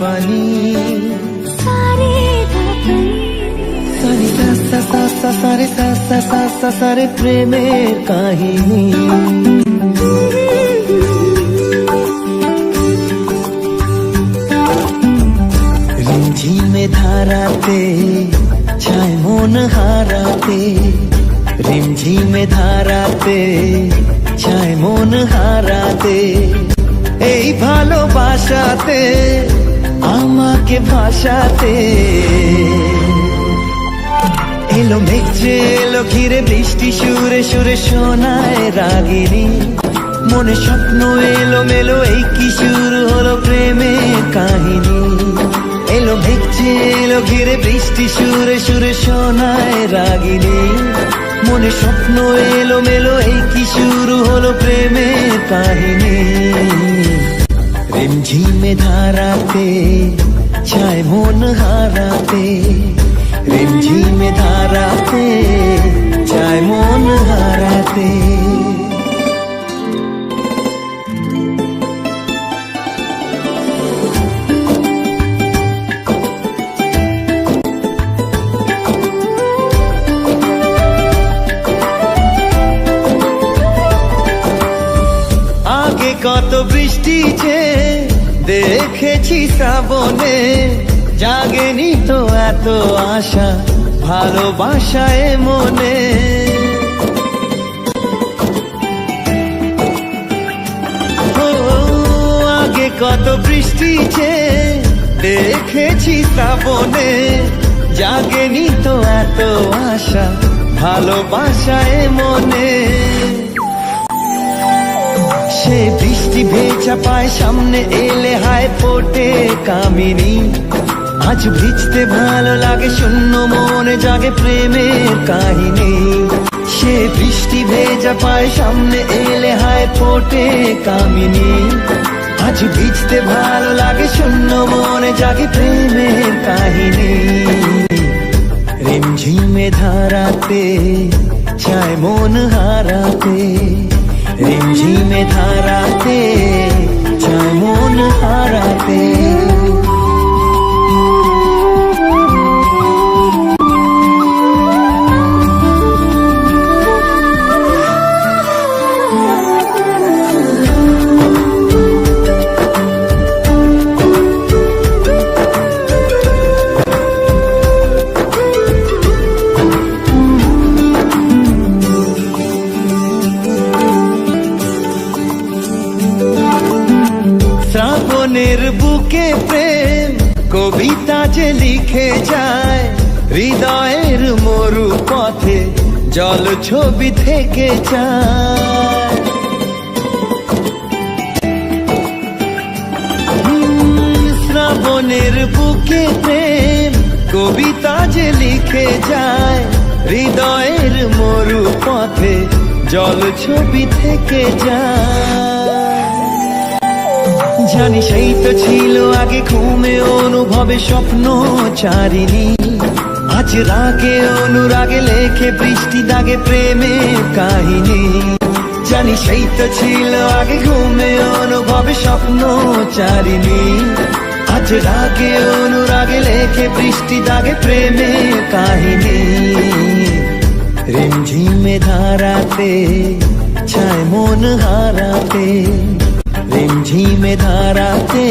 পানি সারে প্রেমের কাহিনী। রিমঝিমে ধারাতে ছায় মন হারাতে, রিমঝিমে ধারাতে ছায় মন হারাতে, এই ভালোবাসাতে আমাকে ভাসাতে। এলো মেঘ যে এলো ঘিরে বৃষ্টি সুরে সুরে শোনায় রাগিনী, মনে স্বপ্ন এলো মেলো এই কি শুরু হলো প্রেমের কাহিনী। এলো মেঘ যে এলো ঘিরে বৃষ্টি সুরে সুরে শোনায় রাগিনী, মনে স্বপ্ন এলো মেলো এই কি শুরু হলো প্রেমের কাহিনী। রিমঝিমে ধারাতে ছায় মন হারাতে, রিমঝিমে ধারাতে ছায় মন হারাতে। আগে কত বৃষ্টি যে দেখেছি শ্রাবণে, জাগেনি তো এত আশা ভালোবাসায় মনে। ও আগে কত বৃষ্টি যে দেখেছি শ্রাবণে, জাগেনি তো এত আশা ভালোবাসায় মনে। সে বৃষ্টি ভেজা পায় সামনে এলে হায় ফোটে কামিনী, আজ ভিজতে ভালো লাগে শূন্য মনে জাগে প্রেমের কাহিনী। সে বৃষ্টি ভেজা পায় সামনে এলে হায় ফোটে কামিনী, আজ ভিজতে ভালো লাগে শূন্য মনে জাগে প্রেমের কাহিনী। রিমঝিমে ধারাতে ছায় মন হারাতে, রিমঝিমে ধারাতে ছায় মন হারাতে। শ্রাবণের বুকে প্রেম কবিতা যে লিখে যায়, হৃদয়ের মরু পথে জল ছবি থেকে যায়। শ্রাবণের বুকে প্রেম কবিতা যে লিখে যায়, হৃদয়ের মরু পথে জল ছবি থেকে যায়। জানি সেই তো ছিল আগে ঘুমে অনুভবে স্বপ্ন চারিণী, আজ রাগে অনুরাগে লেখে বৃষ্টি দাগে প্রেমের কাহিনী। জানি সেই তো ছিল আগে ঘুমে অনুভবে স্বপ্ন চারিণী, আজ রাগে অনুরাগে লেখে বৃষ্টি দাগে প্রেমের কাহিনী। রিমঝিমে ধারাতে ছায় মন হারাতে, রিমঝিমে ধারাতে